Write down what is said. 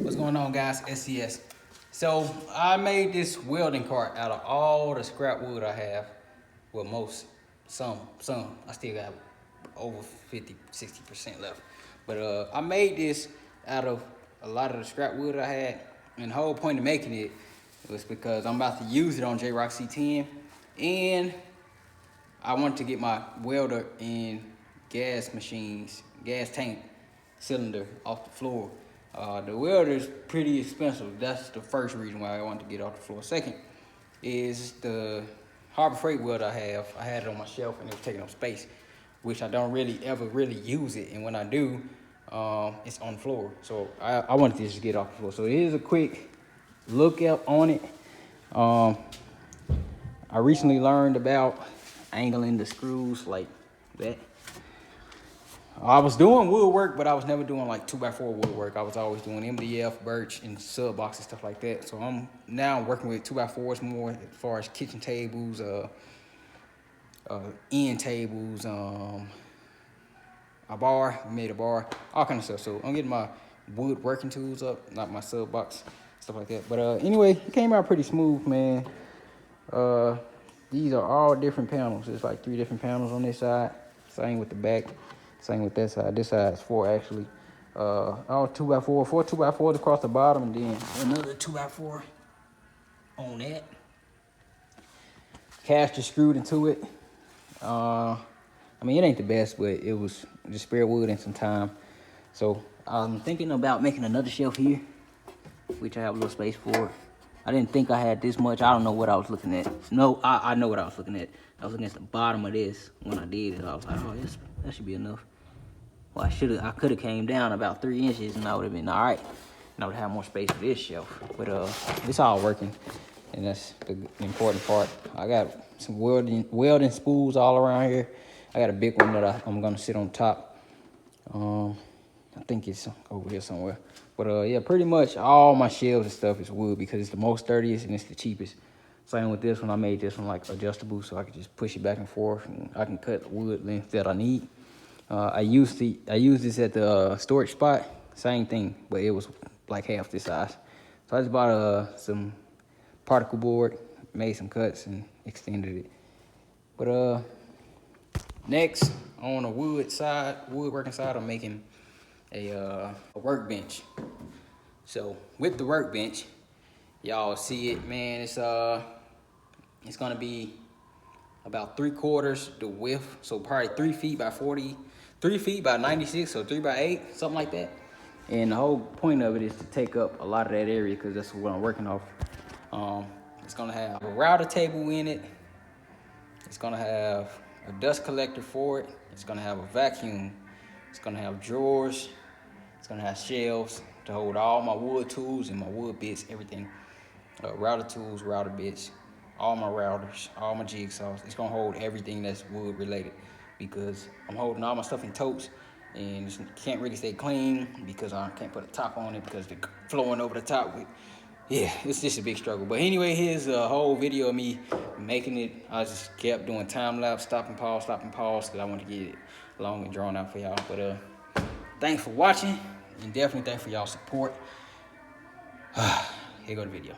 What's going on, guys? SCS. So I made this welding cart out of all the scrap wood I have. Well, some. I still got over 50-60% left. But I made this out of a lot of the scrap wood I had. And the whole point of making it was because I'm about to use it on J-Rock C10. And I wanted to get my welder and gas tank cylinder off the floor. The welder is pretty expensive. That's the first reason why I wanted to get off the floor. Second is the Harbor Freight welder I have. I had it on my shelf and it was taking up space, which I don't ever really use it. And when I do, it's on the floor. So I wanted to just get off the floor. So here's a quick look up on it. I recently learned about angling the screws like that. I was doing woodwork, but I was never doing like 2x4 woodwork. I was always doing MDF, birch, and sub box and stuff like that. So I'm now working with 2x4s more as far as kitchen tables, end tables, a bar, made a bar, all kind of stuff. So I'm getting my woodworking tools up, not my sub box, stuff like that. But anyway, it came out pretty smooth, man. These are all different panels. There's like 3 different panels on this side. Same with the back. Same with that side. This side is 4 actually. All 2x4, 4 2x4s across the bottom, and then another 2x4 on that. Caster screwed into it. I mean, it ain't the best, but it was just spare wood and some time. So I'm thinking about making another shelf here, which I have a little space for. I didn't think I had this much. I don't know what I was looking at. No, I know what I was looking at. I was looking at the bottom of this when I did it. I was like, oh, that should be enough. Well, I could have came down about 3 inches and I would have been all right. And I would have more space for this shelf. But it's all working, and that's the important part. I got some welding spools all around here. I got a big one that I'm gonna sit on top. I think it's over here somewhere. But yeah, pretty much all my shelves and stuff is wood because it's the most sturdiest and it's the cheapest. Same with this one. I made this one like adjustable so I could just push it back and forth, and I can cut the wood length that I need. I used this at the storage spot. Same thing, but it was like half this size. So I just bought some particle board, made some cuts, and extended it. But next on the woodworking side, I'm making a workbench. So with the workbench, y'all see it, man. It's gonna be about 3/4 the width, so probably 3 feet by 40, 3 feet by 96, so 3 by 8, something like that. And the whole point of it is to take up a lot of that area because that's what I'm working off. It's gonna have a router table in it. It's gonna have a dust collector for it. It's gonna have a vacuum. It's gonna have drawers. It's gonna have shelves to hold all my wood tools and my wood bits, everything. Router tools, router bits, all my routers, all my jigsaws. It's gonna hold everything that's wood related because I'm holding all my stuff in totes and it can't really stay clean because I can't put a top on it because they're flowing over the top. Yeah, it's just a big struggle. But anyway, here's a whole video of me making it. I just kept doing time lapse, stop and pause, because I want to get it long and drawn out for y'all. But thanks for watching, and definitely thanks for y'all support. Here go the video.